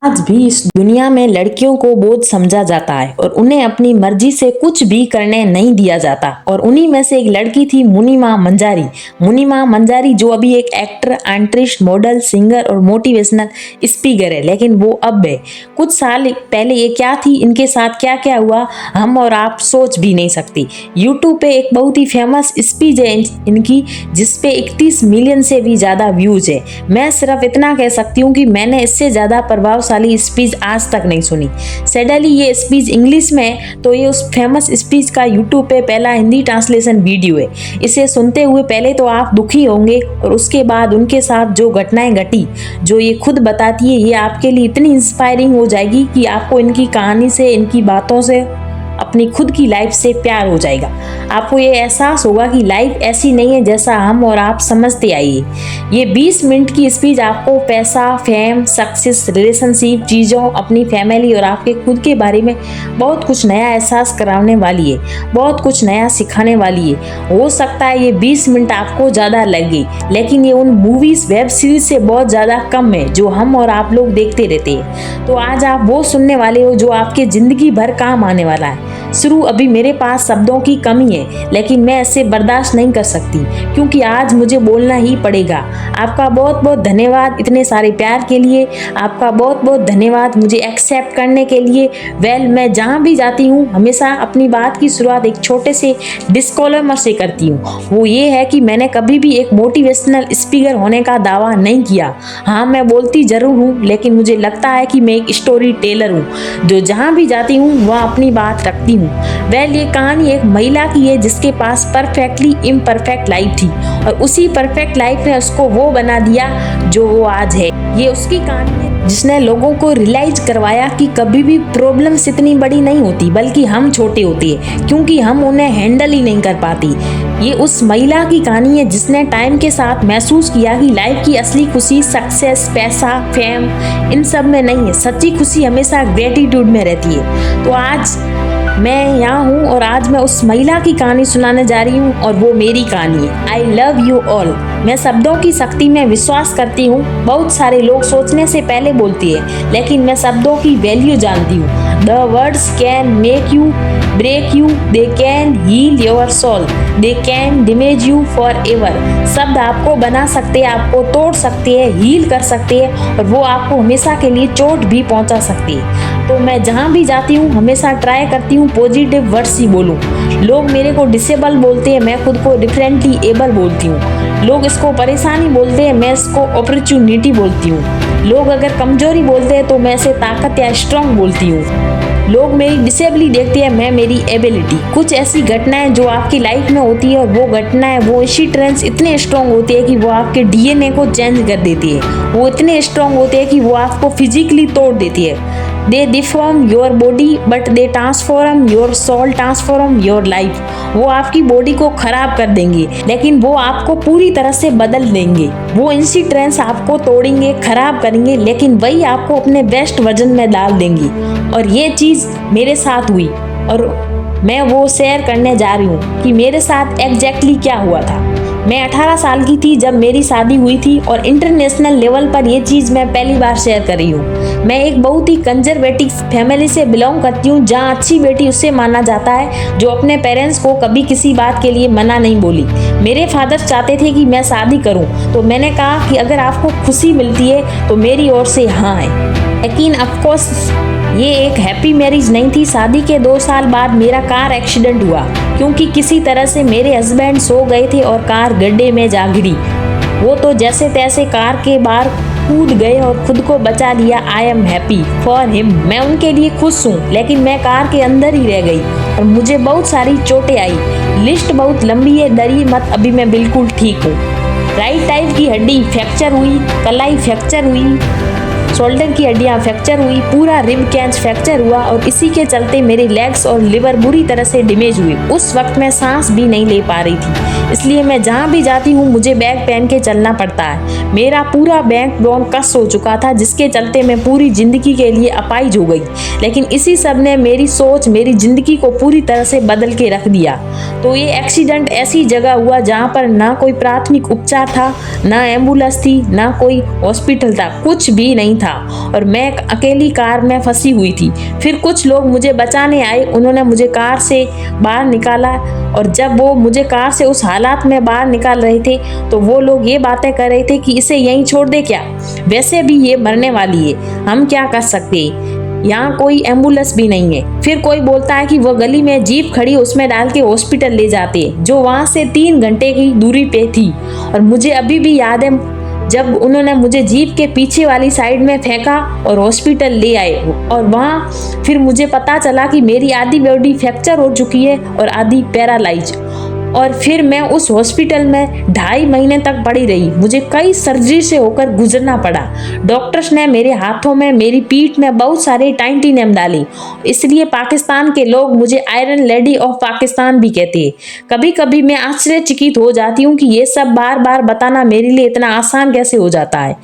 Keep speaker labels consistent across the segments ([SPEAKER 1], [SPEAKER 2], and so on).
[SPEAKER 1] आज भी इस दुनिया में लड़कियों को बोझ समझा जाता है और उन्हें अपनी मर्जी से कुछ भी करने नहीं दिया जाता। और उन्हीं में से एक लड़की थी मुनीमा मंजारी। मुनीमा मंजारी जो अभी एक एक्टर, आर्टिस्ट, मॉडल, सिंगर और मोटिवेशनल स्पीकर है, लेकिन वो अब है। कुछ साल पहले ये क्या थी, इनके साथ क्या क्या हुआ, हम और आप सोच भी नहीं सकती। यूट्यूब पे एक बहुत ही फेमस स्पीच है इनकी, जिसपे 31 मिलियन से भी ज्यादा व्यूज है। मैं सिर्फ इतना कह सकती हूँ कि मैंने इससे ज्यादा प्रभावशाली स्पीच आज तक नहीं सुनी। सडनली ये स्पीच इंग्लिश में है, तो ये उस फेमस स्पीच का यूट्यूब पे पहला हिंदी ट्रांसलेशन वीडियो है। इसे सुनते हुए पहले तो आप दुखी होंगे और उसके बाद उनके साथ जो घटनाएं घटी, जो ये खुद बताती है, ये आपके लिए इतनी इंस्पायरिंग हो जाएगी कि आपको इनकी कहानी से, इनकी बातों से, अपनी खुद की लाइफ से प्यार हो जाएगा। आपको ये एहसास होगा कि लाइफ ऐसी नहीं है जैसा हम और आप समझते आइए। ये 20 मिनट की स्पीच आपको पैसा, फेम, सक्सेस, रिलेशनशिप, चीज़ों, अपनी फैमिली और आपके खुद के बारे में बहुत कुछ नया एहसास कराने वाली है, बहुत कुछ नया सिखाने वाली है। हो सकता है ये 20 मिनट आपको ज़्यादा लगे, लेकिन ये उन मूवीज़, वेब सीरीज से बहुत ज़्यादा कम है जो हम और आप लोग देखते रहते हैं। तो आज आप वो सुनने वाले हो जो आपके ज़िंदगी भर काम आने वाला है। शुरू अभी मेरे पास शब्दों की कमी है, लेकिन मैं इसे बर्दाश्त नहीं कर सकती, क्योंकि आज मुझे बोलना ही पड़ेगा। आपका बहुत बहुत धन्यवाद इतने सारे प्यार के लिए। आपका बहुत बहुत धन्यवाद मुझे एक्सेप्ट करने के लिए। मैं जहाँ भी जाती हूँ हमेशा अपनी बात की शुरुआत एक छोटे से डिस्क्लेमर से करती हूँ। वो ये है कि मैंने कभी भी एक मोटिवेशनल स्पीकर होने का दावा नहीं किया। हाँ, मैं बोलती जरूर हूँ, लेकिन मुझे लगता है कि मैं एक स्टोरी टेलर हूँ जो जहाँ भी जाती हूँ वहाँ अपनी बात रखती हूँ। ये कहानी एक महिला की है जिसके पास परफेक्टली इम्परफेक्ट लाइफ थी, और उसी परफेक्ट लाइफ ने उसको वो बना दिया जो वो आज है। ये उसकी कहानी है जिसने लोगों को रियलाइज करवाया कि कभी भी प्रॉब्लम्स इतनी बड़ी नहीं होती, बल्कि हम छोटे होते हैं क्योंकि हम उन्हें हैंडल ही नहीं कर पाती। ये उस महिला की कहानी है जिसने टाइम के साथ महसूस किया कि लाइफ की असली खुशी सक्सेस, पैसा, फेम, इन सब में नहीं है। सच्ची खुशी हमेशा ग्रेटिट्यूड में रहती है। तो आज मैं यहाँ हूँ और आज मैं उस महिला की कहानी सुनाने जा रही हूँ, और वो मेरी कहानी है। I love you all. मैं शब्दों की शक्ति में विश्वास करती हूँ। बहुत सारे लोग सोचने से पहले बोलती है, लेकिन मैं शब्दों की वैल्यू जानती हूँ। The words can make you, break you, they can heal your soul, they can damage you forever. शब्द आपको बना सकते हैं, आपको तोड़ सकते हैं, हील कर सकते हैं, और वो आपको हमेशा के लिए चोट भी पहुंचा सकती है। तो मैं जहाँ भी जाती हूँ हमेशा ट्राई करती हूँ पॉजिटिव वर्ड्स ही बोलूँ। लोग मेरे को डिसेबल बोलते हैं, मैं खुद को डिफरेंटली एबल बोलती हूँ। लोग इसको परेशानी बोलते हैं, मैं इसको अपॉर्चुनिटी बोलती हूँ। लोग अगर कमजोरी बोलते हैं तो मैं इसे ताकत या स्ट्रॉन्ग बोलती हूँ। लोग मेरी डिसेबिलिटी देखते हैं, मैं मेरी एबिलिटी। कुछ ऐसी घटनाएं जो आपकी लाइफ में होती है, और वो घटनाएं, वो ऐसी ट्रेंड्स इतने स्ट्रॉन्ग होती है कि वो आपके डीएनए को चेंज कर देती है। वो इतने स्ट्रॉन्ग होते हैं कि वो आपको फिजिकली तोड़ देती है। They deform your body but they transform your soul, transform your life. वो आपकी बॉडी को खराब कर देंगे, लेकिन वो आपको पूरी तरह से बदल देंगे। वो इनसी ट्रेंड्स आपको तोड़ेंगे, खराब करेंगे, लेकिन वही आपको अपने बेस्ट वर्जन में डाल देंगी। और ये चीज़ मेरे साथ हुई, और मैं वो शेयर करने जा रही हूँ कि मेरे साथ एग्जैक्टली क्या हुआ था। मैं 18 साल की थी जब मेरी शादी हुई थी, और इंटरनेशनल लेवल पर ये चीज़ मैं पहली बार शेयर कर रही हूँ। मैं एक बहुत ही कंजर्वेटिव फैमिली से बिलोंग करती हूँ, जहाँ अच्छी बेटी उससे माना जाता है जो अपने पेरेंट्स को कभी किसी बात के लिए मना नहीं बोली। मेरे फादर चाहते थे कि मैं शादी करूँ, तो मैंने कहा कि अगर आपको खुशी मिलती है तो मेरी ओर से हाँ है। लेकिन ऑफकोर्स ये एक हैप्पी मैरिज नहीं थी। शादी के 2 साल बाद मेरा कार एक्सीडेंट हुआ, क्योंकि किसी तरह से मेरे हस्बैंड सो गए थे और कार गड्ढे में जा गिरी। वो तो जैसे तैसे कार के बाहर कूद गए और खुद को बचा लिया। I am happy for him. मैं उनके लिए खुश हूँ, लेकिन मैं कार के अंदर ही रह गई और मुझे बहुत सारी चोटें आई। लिस्ट बहुत लंबी है, डरिए मत, अभी मैं बिल्कुल ठीक हूँ। राइट टाइप की हड्डी फ्रैक्चर हुई, कलाई फ्रैक्चर हुई, शोल्डर की हड्डियां फ्रैक्चर हुई, पूरा रिब कैच फ्रैक्चर हुआ, और इसी के चलते मेरे लेग्स और लिवर बुरी तरह से डैमेज हुए। उस वक्त मैं सांस भी नहीं ले पा रही थी, इसलिए मैं जहाँ भी जाती हूँ मुझे बैग पहन के चलना पड़ता है। मेरा पूरा बैक बोन कस हो चुका था, जिसके चलते मैं पूरी जिंदगी के लिए अपाहिज हो गई। लेकिन इसी सब ने मेरी सोच, मेरी जिंदगी को पूरी तरह से बदल के रख दिया। तो ये एक्सीडेंट ऐसी जगह हुआ जहाँ पर ना कोई प्राथमिक उपचार था, ना एम्बुलेंस थी, ना कोई हॉस्पिटल था, कुछ भी नहीं था और मैं अकेली कार में फंसी हुई थी। फिर कुछ लोग मुझे बचाने आए, उन्होंने मुझे कार से बाहर निकाला और जब वो मुझे कार से उस हालात में बाहर निकाल रहे थे तो वो लोग ये बातें कर रहे थे कि इसे यहीं छोड़ दे क्या, वैसे भी ये मरने वाली है, हम क्या कर सकते हैं, यहाँ कोई एम्बुलेंस भी नहीं है। फिर कोई बोलता है कि वो गली में जीप खड़ी उसमें डाल के हॉस्पिटल ले जाते हैं, जो वहाँ से 3 घंटे की दूरी पे थी। और मुझे अभी भी याद है जब उन्होंने मुझे जीप के पीछे वाली साइड में फेंका और हॉस्पिटल ले आए और वहाँ फिर मुझे पता चला कि मेरी आधी बॉडी फ्रैक्चर हो चुकी है और आधी पैरालाइज। और फिर मैं उस हॉस्पिटल में 2.5 महीने तक पड़ी रही। मुझे कई सर्जरी से होकर गुजरना पड़ा। डॉक्टर्स ने मेरे हाथों में, मेरी पीठ में बहुत सारे टाइटेनियम डाली, इसलिए पाकिस्तान के लोग मुझे आयरन लेडी ऑफ पाकिस्तान भी कहते हैं। कभी कभी मैं आश्चर्यचकित हो जाती हूँ कि ये सब बार बार बताना मेरे लिए इतना आसान कैसे हो जाता है।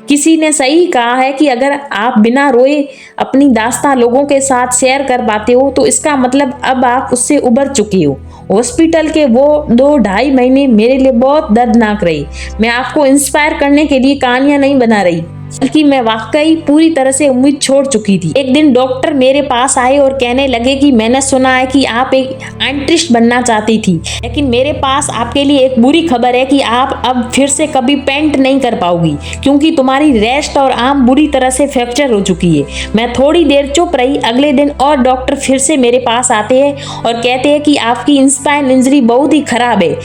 [SPEAKER 1] किसी ने सही कहा है कि अगर आप बिना रोए अपनी दास्तां लोगों के साथ शेयर कर पाते हो तो इसका मतलब अब आप उससे उबर चुके हो। हॉस्पिटल के वो 2-2.5 महीने मेरे लिए बहुत दर्दनाक रही। मैं आपको इंस्पायर करने के लिए कहानियां नहीं बना रही, बल्कि मैं वाकई पूरी तरह से उम्मीद छोड़ चुकी थी। एक दिन डॉक्टर मेरे पास आए और कहने लगे कि मैंने सुना है कि आप एक साइंटिस्ट बनना चाहती थी, लेकिन मेरे पास आपके लिए एक बुरी खबर है कि आप अब फिर से कभी पेंट नहीं कर पाओगी, क्योंकि तुम्हारी रेस्ट और आर्म बुरी तरह से फ्रैक्चर हो चुकी है। मैं थोड़ी देर चुप रही। अगले दिन और डॉक्टर फिर से मेरे पास आते हैं और कहते हैं कि आपकी स्पाइन इंजरी बहुत ही खराब है,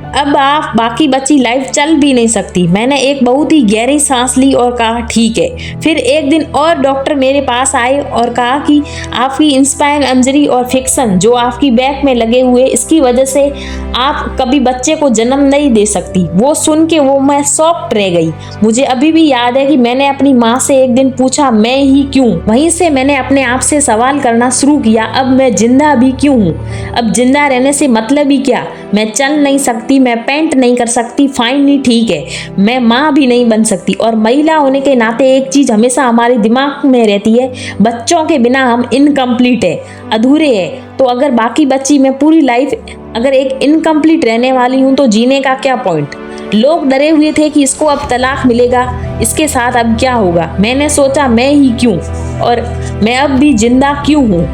[SPEAKER 1] अब आप बाकी बची लाइफ चल भी नहीं सकती। मैंने एक बहुत ही गहरी सांस ली और कहा ठीक है। फिर एक दिन और डॉक्टर मेरे पास आए और कहा कि आपकी स्पाइन इंजरी और फिक्सन जो आपकी बैक में लगे हुए, इसकी वजह से आप कभी बच्चे को जन्म नहीं दे सकती। वो सुन के मैं शॉक्ड रह गई। मुझे अभी भी याद है कि मैंने अपनी माँ से एक दिन पूछा मैं ही क्यों। वहीं से मैंने अपने आप से सवाल करना शुरू किया, अब मैं जिंदा भी क्यों हूँ, अब जिंदा रहने से मतलब ही क्या। मैं चल नहीं सकती, मैं पेंट नहीं कर सकती, फाइन नहीं, ठीक है, मैं माँ भी नहीं बन सकती। और महिला होने के नाते एक चीज हमेशा हमारे दिमाग में रहती है, बच्चों के बिना हम इनकम्प्लीट है, अधूरे है। तो अगर बाकी बच्ची मैं पूरी लाइफ अगर एक इनकम्प्लीट रहने वाली हूँ तो जीने का क्या पॉइंट। लोग डरे हुए थे कि इसको अब तलाक मिलेगा, इसके साथ अब क्या होगा। मैंने सोचा मैं ही क्यों और मैं अब भी जिंदा क्यों हूँ।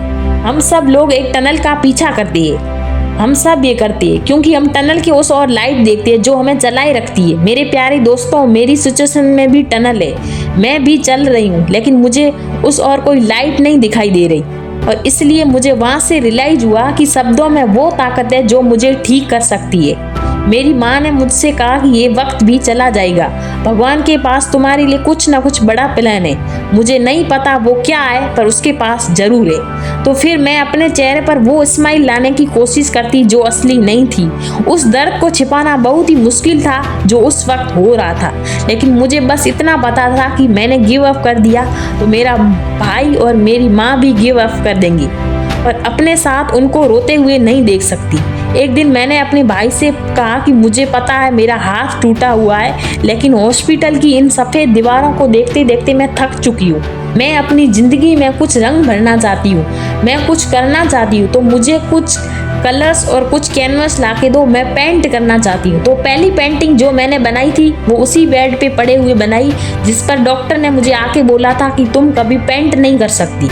[SPEAKER 1] हम सब लोग एक टनल का पीछा करते हैं, हम सब ये करते हैं क्योंकि हम टनल के उस और लाइट देखते हैं जो हमें जलाए रखती है। मेरे प्यारे दोस्तों, मेरी सिचुएशन में भी टनल है, मैं भी चल रही हूँ, लेकिन मुझे उस और कोई लाइट नहीं दिखाई दे रही। और इसलिए मुझे वहाँ से रियलाइज हुआ कि शब्दों में वो ताकत है जो मुझे ठीक कर सकती है। मेरी माँ ने मुझसे कहा कि ये वक्त भी चला जाएगा, भगवान के पास तुम्हारे लिए कुछ ना कुछ बड़ा प्लान है। मुझे नहीं पता वो क्या है, पर उसके पास जरूर है। तो फिर मैं अपने चेहरे पर वो स्माइल लाने की कोशिश करती जो असली नहीं थी। उस दर्द को छिपाना बहुत ही मुश्किल था जो उस वक्त हो रहा था, लेकिन मुझे बस इतना पता था कि मैंने गिव अप कर दिया तो मेरा भाई और मेरी माँ भी गिव अप कर देंगी और अपने साथ उनको रोते हुए नहीं देख सकती। एक दिन मैंने अपने भाई से कहा कि मुझे पता है मेरा हाथ टूटा हुआ है, लेकिन हॉस्पिटल की इन सफ़ेद दीवारों को देखते देखते मैं थक चुकी हूँ। मैं अपनी ज़िंदगी में कुछ रंग भरना चाहती हूँ, मैं कुछ करना चाहती हूँ, तो मुझे कुछ कलर्स और कुछ कैनवस ला के दो, मैं पेंट करना चाहती हूँ। तो पहली पेंटिंग जो मैंने बनाई थी वो उसी बेड पे पड़े हुए बनाई जिस पर डॉक्टर ने मुझे आके बोला था कि तुम कभी पेंट नहीं कर सकती।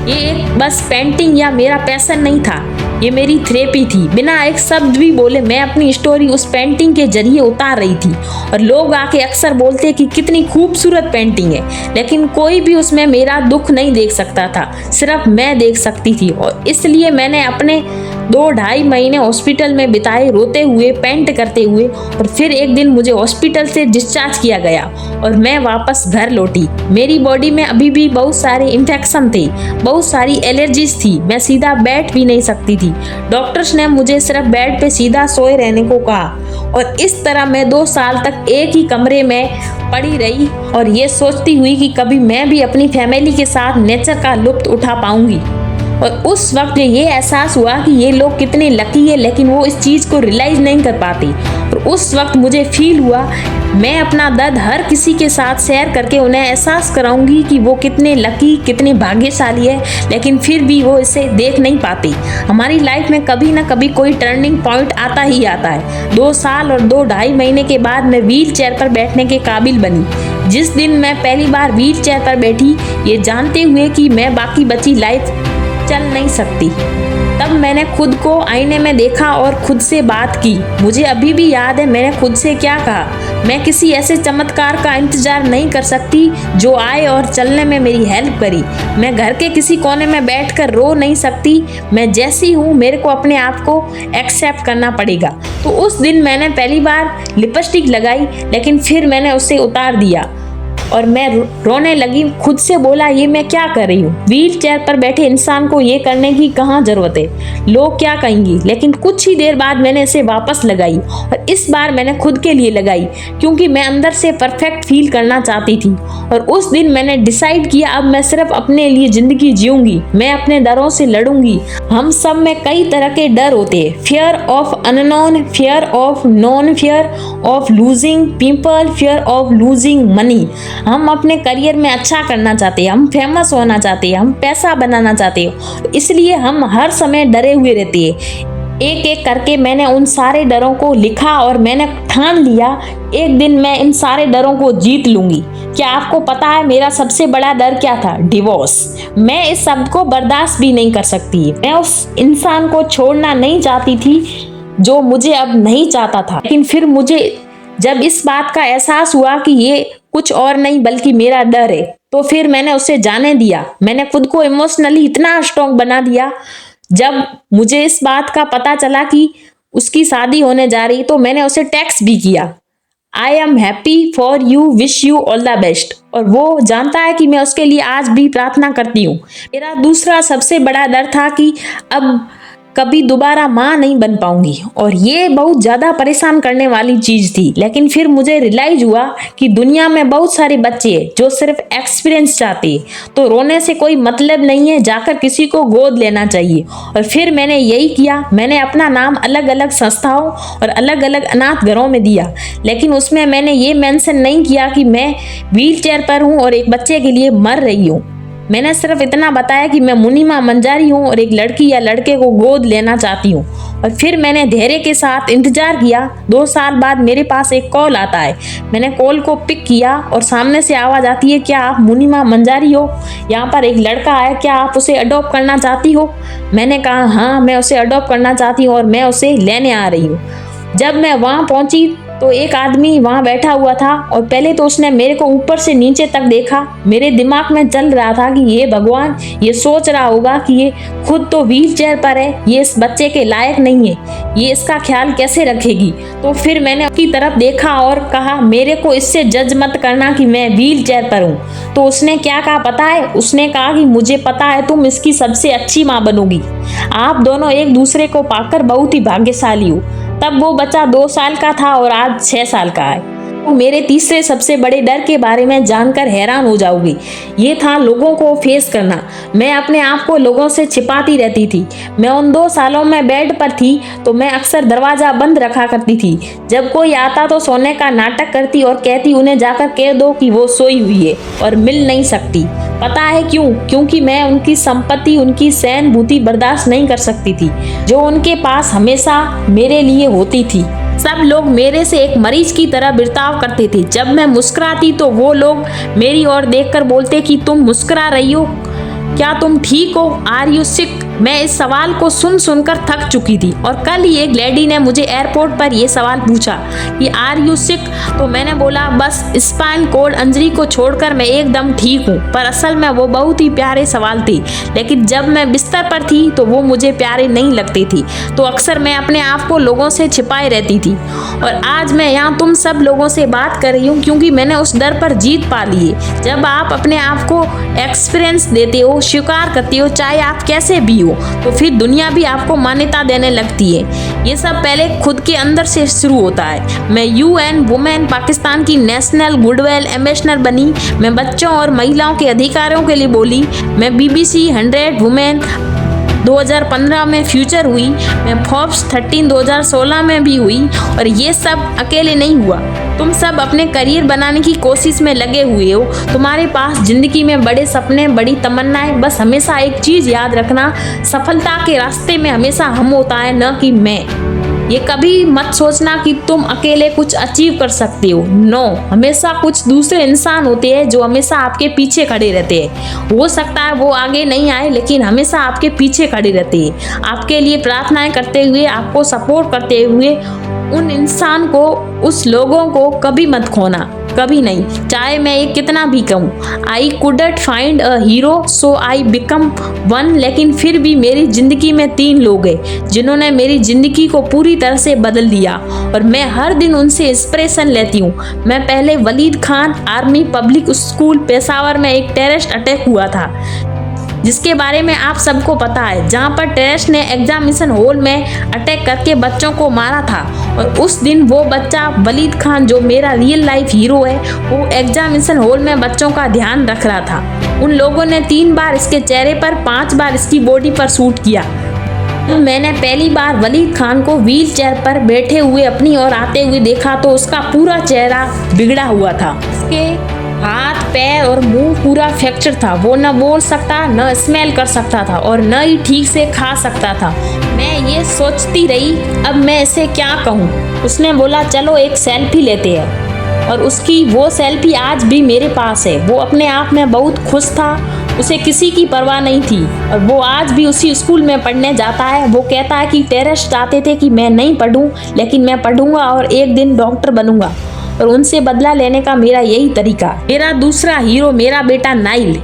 [SPEAKER 1] ये एक बस पेंटिंग या मेरा पैशन नहीं था, ये मेरी थेरेपी थी। बिना एक शब्द भी बोले मैं अपनी स्टोरी उस पेंटिंग के जरिए उतार रही थी और लोग आके अक्सर बोलते कि कितनी खूबसूरत पेंटिंग है, लेकिन कोई भी उसमें मेरा दुख नहीं देख सकता था, सिर्फ मैं देख सकती थी। और इसलिए मैंने अपने 2-2.5 महीने हॉस्पिटल में बिताए रोते हुए, पेंट करते हुए। और फिर एक दिन मुझे हॉस्पिटल से डिस्चार्ज किया गया और मैं वापस घर लौटी। मेरी बॉडी में अभी भी बहुत सारे इन्फेक्शन थे, बहुत सारी एलर्जीज थी, मैं सीधा बैठ भी नहीं सकती थी। डॉक्टर्स ने मुझे सिर्फ बेड पे सीधा सोए रहने को कहा और इस तरह मैं 2 साल तक एक ही कमरे में पड़ी रही और ये सोचती हुई कि कभी मैं भी अपनी फैमिली के साथ नेचर का लुत्फ उठा पाऊंगी। और उस वक्त ये एहसास हुआ कि ये लोग कितने लकी है, लेकिन वो इस चीज़ को रियलाइज नहीं कर पाते। और उस वक्त मुझे फील हुआ मैं अपना दर्द हर किसी के साथ शेयर करके उन्हें एहसास कराऊंगी कि वो कितने लकी, कितने भाग्यशाली है, लेकिन फिर भी वो इसे देख नहीं पाते। हमारी लाइफ में कभी ना कभी कोई टर्निंग पॉइंट आता ही आता है। 2 साल और 2-2.5 महीने के बाद मैं व्हील चेयर पर बैठने के काबिल बनी। जिस दिन मैं पहली बार व्हील चेयर पर बैठी, ये जानते हुए कि मैं बाकी बची लाइफ चल नहीं सकती, तब मैंने खुद को आईने में देखा और खुद से बात की। मुझे अभी भी याद है मैंने खुद से क्या कहा, मैं किसी ऐसे चमत्कार का इंतजार नहीं कर सकती जो आए और चलने में मेरी हेल्प करी। मैं घर के किसी कोने में बैठकर रो नहीं सकती, मैं जैसी हूँ मेरे को अपने आप को एक्सेप्ट करना पड़ेगा। तो उस दिन मैंने पहली बार लिपस्टिक लगाई, लेकिन फिर मैंने उसे उतार दिया और मैं रोने लगी। खुद से बोला ये मैं क्या कर रही हूँ, व्हील चेयर पर बैठे इंसान को ये करने की कहाँ जरूरत है, लोग क्या कहेंगे। लेकिन कुछ ही देर बाद मैंने इसे वापस लगाई और इस बार मैंने खुद के लिए लगाई, क्योंकि मैं अंदर से परफेक्ट फील करना चाहती थी। और उस दिन मैंने डिसाइड किया अब मैं सिर्फ अपने लिए जिंदगी जीऊंगी, मैं अपने डरों से लड़ूंगी। हम सब में कई तरह के डर होते हैं, fear of unknown, fear of non, fear of losing people, fear of losing money. हम अपने करियर में अच्छा करना चाहते हैं, हम फेमस होना चाहते हैं, हम पैसा बनाना चाहते हैं, इसलिए हम हर समय डरे हुए रहते हैं। एक एक करके मैंने उन सारे डरों को लिखा और मैंने ठान लिया एक दिन मैं इन सारे डरों को जीत लूंगी। क्या आपको पता है मेरा सबसे बड़ा डर क्या था? डिवोर्स। मैं इस सब को बर्दाश्त भी नहीं कर सकती। मैं उस इंसान को छोड़ना नहीं चाहती थी जो मुझे अब नहीं चाहता था। लेकिन फिर मुझे जब इस बात का एहसास हुआ कि ये कुछ और नहीं बल्कि मेरा डर है, तो फिर मैंने उसे जाने दिया। मैंने खुद को इमोशनली इतना स्ट्रॉन्ग बना दिया। जब मुझे इस बात का पता चला कि उसकी शादी होने जा रही, तो मैंने उसे टेक्स्ट भी किया, I am happy for you, wish you all the best. और वो जानता है कि मैं उसके लिए आज भी प्रार्थना करती हूँ। मेरा दूसरा सबसे बड़ा डर था कि अब कभी दोबारा माँ नहीं बन पाऊंगी, और ये बहुत ज्यादा परेशान करने वाली चीज थी। लेकिन फिर मुझे रियलाइज हुआ कि दुनिया में बहुत सारे बच्चे हैं जो सिर्फ एक्सपीरियंस चाहते हैं, तो रोने से कोई मतलब नहीं है, जाकर किसी को गोद लेना चाहिए। और फिर मैंने यही किया। मैंने अपना नाम अलग अलग संस्थाओं और अलग अलग अनाथ घरों में दिया, लेकिन उसमें मैंने ये मेंशन नहीं किया कि मैं व्हील चेयर पर हूँ और एक बच्चे के लिए मर रही हूँ। मैंने सिर्फ इतना बताया कि मैं मुनीमा मंजारी हूँ और एक लड़की या लड़के को गोद लेना चाहती हूँ। और फिर मैंने धैर्य के साथ इंतजार किया। 2 साल बाद मेरे पास एक कॉल आता है। मैंने कॉल को पिक किया और सामने से आवाज आती है, क्या आप मुनीमा मंजारी हो? यहाँ पर एक लड़का है, क्या आप उसे अडॉप्ट करना चाहती हो? मैंने कहा हाँ, मैं उसे अडॉप्ट करना चाहती हूँ और मैं उसे लेने आ रही हूँ। जब मैं वहाँ पहुंची तो एक आदमी वहाँ बैठा हुआ था और पहले तो उसने मेरे को ऊपर से नीचे तक देखा। मेरे दिमाग में चल रहा था कि ये भगवान, ये सोच रहा होगा कि ये खुद तो व्हील चेयर पर है, ये इस बच्चे के लायक नहीं है, ये इसका ख्याल कैसे रखेगी। तो फिर मैंने उसकी तरफ देखा और कहा, मेरे को इससे जज मत करना कि मैं व्हील चेयर पर हूँ। तो उसने क्या कहा पता है? उसने कहा कि मुझे पता है तुम इसकी सबसे अच्छी माँ बनोगी, आप दोनों एक दूसरे को पाकर बहुत ही भाग्यशाली हो। तब वो बच्चा 2 साल का था और आज 6 साल का है। तो मेरे तीसरे सबसे बड़े डर के बारे में जानकर हैरान हो जाओगी। ये था लोगों को फेस करना। मैं अपने आप को लोगों से छिपाती रहती थी। मैं उन 2 सालों में बेड पर थी तो मैं अक्सर दरवाजा बंद रखा करती थी। जब कोई आता तो सोने का नाटक करती और कहती उन्हें जाकर कह दो कि वो सोई हुई है और मिल नहीं सकती। पता है क्यों? क्योंकि मैं उनकी संपत्ति, उनकी सहानुभूति बर्दाश्त नहीं कर सकती थी जो उनके पास हमेशा मेरे लिए होती थी। सब लोग मेरे से एक मरीज की तरह बर्ताव करते थे। जब मैं मुस्कुराती तो वो लोग मेरी ओर देखकर बोलते कि तुम मुस्कुरा रही हो, क्या तुम ठीक हो? Are you sick? मैं इस सवाल को सुन सुनकर थक चुकी थी और कल ही एक लेडी ने मुझे एयरपोर्ट पर यह सवाल पूछा कि आर यू सिक? तो मैंने बोला बस स्पाइन कोड अंजलि को छोड़कर मैं एकदम ठीक हूँ। पर असल में वो बहुत ही प्यारे सवाल थे, लेकिन जब मैं बिस्तर पर थी तो वो मुझे प्यारे नहीं लगते थे। तो अक्सर मैं अपने आप को लोगों से छिपाए रहती थी। और आज मैं यहाँ तुम सब लोगों से बात कर रही हूँ क्योंकि मैंने उस डर पर जीत पा ली है। जब आप अपने आप को एक्सपीरियंस देते हो, स्वीकार करते हो, चाहे आप कैसे भी हो, तो फिर दुनिया भी आपको मान्यता देने लगती है। ये सब पहले खुद के अंदर से शुरू होता है। मैं UN वुमेन पाकिस्तान की नेशनल गुडविल एम्बेसडर बनी। मैं बच्चों और महिलाओं के अधिकारों के लिए बोली। मैं BBC 100 वुमेन 2015 में फ्यूचर हुई। मैं फोर्ब्स 13 2016 में भी हुई। और ये सब अकेले नहीं हुआ। तुम सब अपने करियर बनाने की कोशिश में लगे हुए हो। तुम्हारे पास जिंदगी में बड़े सपने, बड़ी तमन्नाएं। बस हमेशा एक चीज याद रखना, सफलता के रास्ते में हमेशा हम होता है, न कि मैं। ये कभी मत सोचना कि तुम अकेले कुछ अचीव कर सकते हो। नो, हमेशा कुछ दूसरे इंसान होते हैं जो हमेशा आपके पीछे खड़े रहते हैं। हो सकता है वो आगे नहीं आए, लेकिन हमेशा आपके पीछे खड़े रहते हैं, आपके लिए प्रार्थनाएं करते हुए, आपको सपोर्ट करते हुए। उन इंसान को, उस लोगों को कभी मत खोना, कभी नहीं, चाहे मैं ये कितना भी कहूँ। I couldn't find a hero so I become one. लेकिन फिर भी मेरी जिंदगी में 3 लोग हैं जिन्होंने मेरी जिंदगी को पूरी तरह से बदल दिया, और मैं हर दिन उनसे इंस्पिरेशन लेती हूँ। मैं पहले Waleed Khan army public school Peshawar में एक टेररिस्ट अटैक हुआ था, जिसके बारे में आप सबको पता है, जहां पर टेररिस्ट ने एग्जामिनेशन हॉल में अटैक करके बच्चों को मारा था। और उस दिन वो बच्चा वलीद खान, जो मेरा रियल लाइफ हीरो है, वो एग्जामिनेशन हॉल में बच्चों का ध्यान रख रहा था। उन लोगों ने 3 बार इसके चेहरे पर, 5 बार इसकी बॉडी पर शूट किया। मैंने पहली बार वलीद खान को व्हील चेयर पर बैठे हुए अपनी ओर आते हुए देखा तो उसका पूरा चेहरा बिगड़ा हुआ था। उसके हाथ, पैर और मुंह पूरा फ्रैक्चर था। वो न बोल सकता, न स्मेल कर सकता था, और न ही ठीक से खा सकता था। मैं ये सोचती रही, अब मैं इसे क्या कहूँ। उसने बोला, चलो एक सेल्फी लेते हैं, और उसकी वो सेल्फी आज भी मेरे पास है। वो अपने आप में बहुत खुश था, उसे किसी की परवाह नहीं थी, और वो आज भी उसी स्कूल में पढ़ने जाता है। वो कहता है कि टेररिस्ट चाहते थे कि मैं नहीं पढ़ूं, लेकिन मैं पढ़ूंगा और एक दिन डॉक्टर बनूंगा, और उनसे बदला लेने का मेरा यही तरीका। मेरा दूसरा हीरो मेरा बेटा नाइल।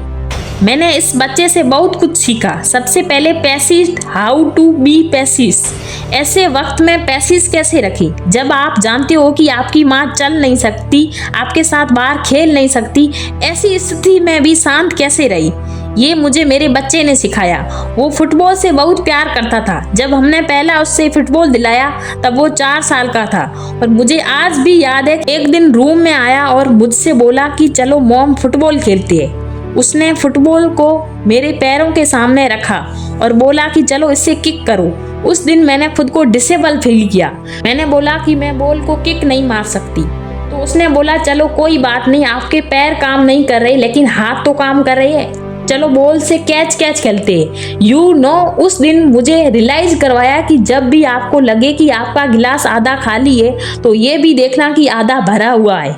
[SPEAKER 1] मैंने इस बच्चे से बहुत कुछ सीखा। सबसे पहले पैसिस्ट, हाउ टू बी पैसिस्ट। ऐसे वक्त में पैसिस कैसे रखें जब आप जानते हो कि आपकी माँ चल नहीं सकती, आपके साथ बाहर खेल नहीं सकती। ऐसी स्थिति में भी शांत कैसे रही, ये मुझे मेरे बच्चे ने सिखाया। वो फुटबॉल से बहुत प्यार करता था। जब हमने पहला उससे फुटबॉल दिलाया तब वो 4 साल का था, और मुझे आज भी याद है, एक दिन रूम में आया और मुझसे बोला कि चलो मॉम फुटबॉल खेलते हैं। उसने फुटबॉल को मेरे पैरों के सामने रखा और बोला कि चलो इससे किक करो। उस दिन मैंने खुद को डिसेबल फील किया। मैंने बोला कि मैं बॉल को किक नहीं मार सकती, तो उसने बोला चलो कोई बात नहीं, आपके पैर काम नहीं कर रहे लेकिन हाथ तो काम कर रहे हैं, चलो बॉल से कैच खेलते हैं। यू नो, उस दिन मुझे रियलाइज करवाया कि जब भी आपको लगे कि आपका गिलास आधा खाली है तो ये भी देखना कि आधा भरा हुआ है।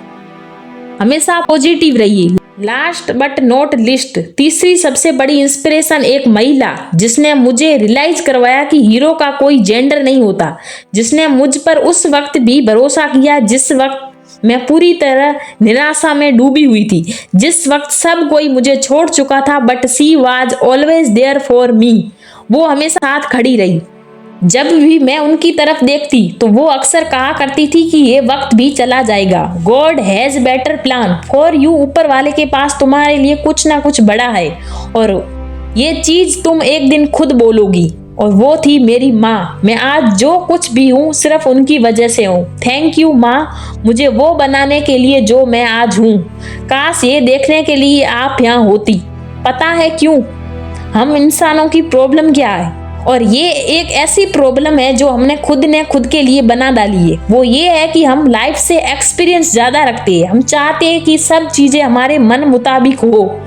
[SPEAKER 1] हमेशा पॉजिटिव रहिए। लास्ट बट नॉट लिस्ट, तीसरी सबसे बड़ी इंस्पिरेशन एक महिला जिसने मुझे रियलाइज करवाया कि हीरो का कोई जेंडर नहीं होता, जिसने मुझ पर उस वक्त भी भरोसा किया जिस वक्त मैं पूरी तरह निराशा में डूबी हुई थी, जिस वक्त सब कोई मुझे छोड़ चुका था, but she was always there for me. वो हमेशा साथ खड़ी रही। जब भी मैं उनकी तरफ देखती तो वो अक्सर कहा करती थी कि ये वक्त भी चला जाएगा, God has better plan for you. ऊपर वाले के पास तुम्हारे लिए कुछ ना कुछ बड़ा है, और ये चीज तुम एक दिन खुद बोलोगी। और वो थी मेरी माँ। मैं आज जो कुछ भी हूँ सिर्फ उनकी वजह से हूँ। थैंक यू माँ, मुझे वो बनाने के लिए जो मैं आज हूँ। काश ये देखने के लिए आप यहाँ होती। पता है क्यों? हम इंसानों की प्रॉब्लम क्या है, और ये एक ऐसी प्रॉब्लम है जो हमने खुद ने खुद के लिए बना डाली है। वो ये है कि हम लाइफ से एक्सपीरियंस ज्यादा रखते हैं। हम चाहते हैं कि सब चीजें हमारे मन मुताबिक हो।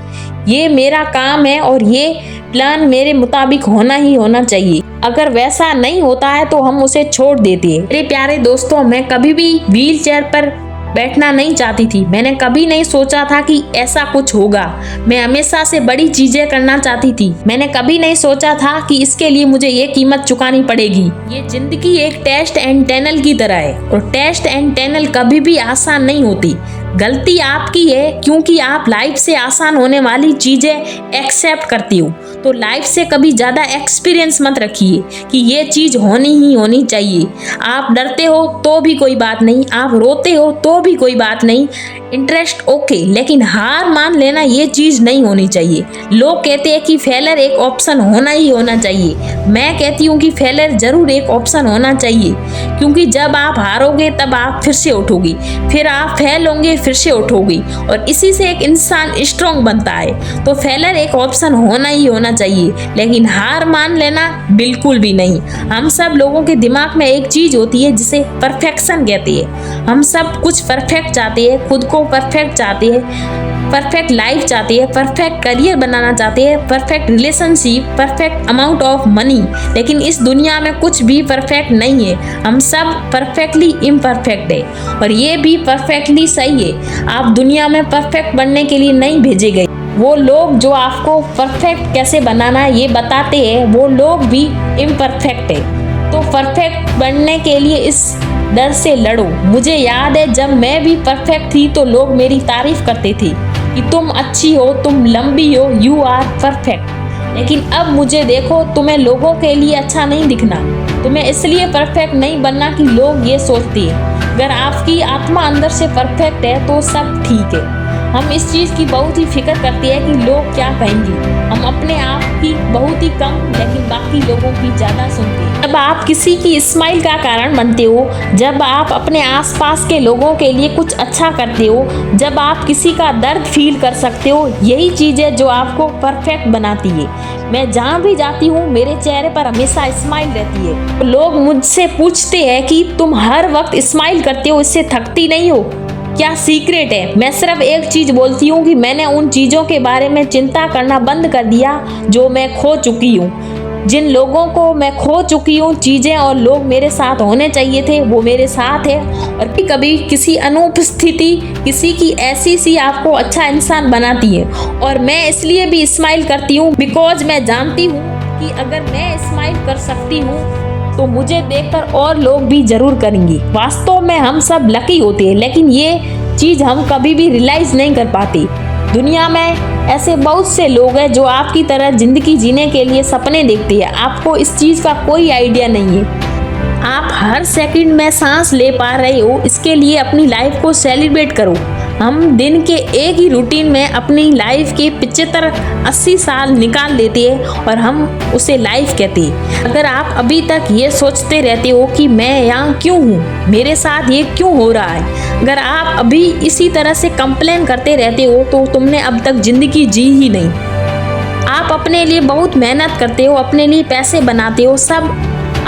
[SPEAKER 1] ये मेरा काम है और ये प्लान मेरे मुताबिक होना ही होना चाहिए। अगर वैसा नहीं होता है तो हम उसे छोड़ देते हैं। मेरे प्यारे दोस्तों, मैं कभी भी व्हील चेयर पर बैठना नहीं चाहती थी। मैंने कभी नहीं सोचा था कि ऐसा कुछ होगा। मैं हमेशा से बड़ी चीजें करना चाहती थी। मैंने कभी नहीं सोचा था कि इसके लिए मुझे ये कीमत चुकानी पड़ेगी। ये जिंदगी एक टेस्ट एंड टनल की तरह है, और टेस्ट एंड टनल कभी भी आसान नहीं होती। गलती आपकी है क्योंकि आप लाइफ से आसान होने वाली चीजें एक्सेप्ट करती हो। तो लाइफ से कभी ज्यादा एक्सपीरियंस मत रखिए कि ये चीज होनी ही होनी चाहिए। आप डरते हो तो भी कोई बात नहीं, आप रोते हो तो भी कोई बात नहीं, इंटरेस्ट ओके, लेकिन हार मान लेना ये चीज नहीं होनी चाहिए। लोग कहते हैं कि फेलर एक ऑप्शन होना ही होना चाहिए। मैं कहती हूँ कि फेलर जरूर एक ऑप्शन होना चाहिए, क्योंकि जब आप हारोगे तब आप फिर से उठोगी, फिर आप फेल होंगे, फिर से उठोगी, और इसी से एक इंसान स्ट्रांग बनता है। तो फेलर एक ऑप्शन होना ही होना चाहिए, लेकिन हार मान लेना बिल्कुल भी नहीं। हम सब लोगों के दिमाग में एक चीज होती है जिसे परफेक्शन कहते हैं। हम सब कुछ परफेक्ट चाहते हैं, खुद को परफेक्ट चाहते हैं। परफेक्ट लाइफ चाहते हैं, परफेक्ट करियर बनाना चाहते हैं, perfect relationship, perfect amount of money, लेकिन इस दुनिया में कुछ भी परफेक्ट नहीं है। हम सब परफेक्टली इम्परफेक्ट है और ये भी परफेक्टली सही है। आप दुनिया में परफेक्ट बनने के लिए नहीं भेजे गए। वो लोग जो आपको परफेक्ट कैसे बनाना है ये बताते हैं, वो लोग भी इम्परफेक्ट है। तो परफेक्ट बनने के लिए इस डर से लड़ो। मुझे याद है जब मैं भी परफेक्ट थी तो लोग मेरी तारीफ करते थे कि तुम अच्छी हो, तुम लंबी हो, यू आर परफेक्ट। लेकिन अब मुझे देखो, तुम्हें लोगों के लिए अच्छा नहीं दिखना, तुम्हें इसलिए परफेक्ट नहीं बनना कि लोग ये सोचते हैं। अगर आपकी आत्मा अंदर से परफेक्ट है तो सब ठीक है। हम इस चीज़ की बहुत ही फिक्र करते हैं कि लोग क्या कहेंगे। हम अपने आप की बहुत ही कम लेकिन बाकी लोगों की ज़्यादा सुनते हैं। जब आप किसी की स्माइल का कारण बनते हो, जब आप अपने आसपास के लोगों के लिए कुछ अच्छा करते हो, जब आप किसी का दर्द फील कर सकते हो, यही चीज़ें जो आपको परफेक्ट बनाती है। मैं जहाँ भी जाती हूँ मेरे चेहरे पर हमेशा स्माइल रहती है। लोग मुझसे पूछते हैं कि तुम हर वक्त स्माइल करते हो, इससे थकती नहीं हो, क्या सीक्रेट है? मैं सिर्फ एक चीज बोलती हूँ कि मैंने उन चीजों के बारे में चिंता करना बंद कर दिया जो मैं खो चुकी हूँ। जिन लोगों को मैं खो चुकी हूँ, चीजें और लोग मेरे साथ होने चाहिए थे वो मेरे साथ है। और कभी किसी अनुपस्थिति किसी की ऐसी सी आपको अच्छा इंसान बनाती है। और मैं इसलिए भी स्माइल करती हूँ बिकॉज मैं जानती हूँ कि अगर मैं स्माइल कर सकती हूँ तो मुझे देखकर और लोग भी जरूर करेंगे। वास्तव में हम सब लकी होते हैं, लेकिन ये चीज हम कभी भी रियलाइज नहीं कर पाते। दुनिया में ऐसे बहुत से लोग हैं जो आपकी तरह जिंदगी जीने के लिए सपने देखते हैं। आपको इस चीज का कोई आइडिया नहीं है। आप हर सेकंड में सांस ले पा रहे हो, इसके लिए अपनी लाइफ को सेलिब्रेट करो। हम दिन के एक ही रूटीन में अपनी लाइफ के 75-80 साल निकाल लेते हैं और हम उसे लाइफ कहते हैं। अगर आप अभी तक ये सोचते रहते हो कि मैं यहाँ क्यों हूँ, मेरे साथ ये क्यों हो रहा है, अगर आप अभी इसी तरह से कंप्लेन करते रहते हो तो तुमने अब तक जिंदगी जी ही नहीं। आप अपने लिए बहुत मेहनत करते हो, अपने लिए पैसे बनाते हो, सब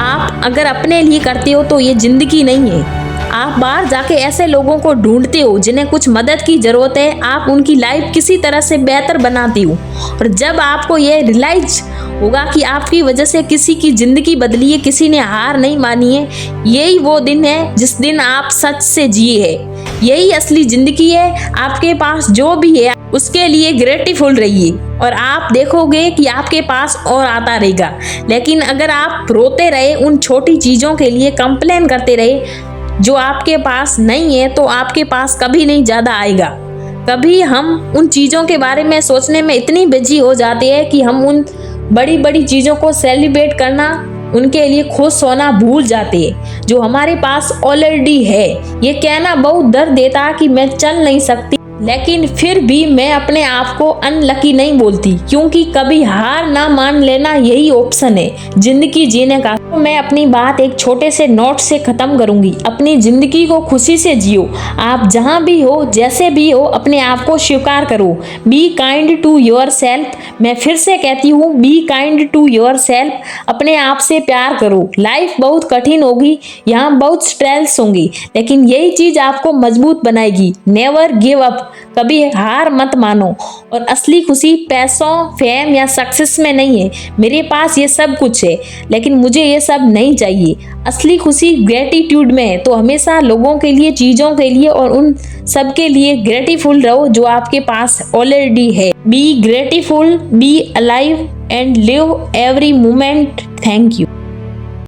[SPEAKER 1] आप अगर अपने लिए करते हो तो ये जिंदगी नहीं है। आप बाहर जाके ऐसे लोगों को ढूंढते हो जिन्हें कुछ मदद की जरूरत है, आप उनकी लाइफ किसी तरह से बेहतर बनाती हो। और जब आपको ये रियलाइज होगा कि आपकी वजह से किसी की जिंदगी बदली है, किसी ने हार नहीं मानी है, यही वो दिन है जिस दिन आप सच से जिए है। यही असली जिंदगी है। आपके पास जो भी है उसके लिए ग्रेटिफुल रहिए और आप देखोगे कि आपके पास और आता रहेगा। लेकिन अगर आप रोते रहे, उन छोटी चीजों के लिए कंप्लेन करते रहे जो आपके पास नहीं है, तो आपके पास कभी नहीं ज्यादा आएगा। कभी हम उन चीजों के बारे में सोचने में इतनी बिजी हो जाते हैं कि हम उन बड़ी बड़ी चीजों को सेलिब्रेट करना, उनके लिए खुश होना भूल जाते हैं जो हमारे पास ऑलरेडी है। ये कहना बहुत दर्द देता कि मैं चल नहीं सकती, लेकिन फिर भी मैं अपने आप को अनलकी नहीं बोलती, क्योंकि कभी हार ना मान लेना यही ऑप्शन है जिंदगी जीने का। तो मैं अपनी बात एक छोटे से नोट से खत्म करूंगी। अपनी जिंदगी को खुशी से जियो। आप जहां भी हो, जैसे भी हो, अपने आप को स्वीकार करो। Be kind to yourself. मैं फिर से कहती हूँ, be kind to yourself. अपने आप से प्यार करो। लाइफ बहुत कठिन होगी, यहाँ बहुत स्ट्रेस होंगी, लेकिन यही चीज आपको मजबूत बनाएगी। Never give up. कभी हार मत मानो। और असली खुशी पैसों, फेम या सक्सेस में नहीं है। मेरे पास ये सब कुछ है, लेकिन मुझे ये सब नहीं चाहिए। असली खुशी ग्रेटिट्यूड में है। तो हमेशा लोगों के लिए, चीजों के लिए और उन सब के लिए ग्रेटिफुल रहो जो आपके पास ऑलरेडी है। Be grateful, be alive and live every moment. Thank you.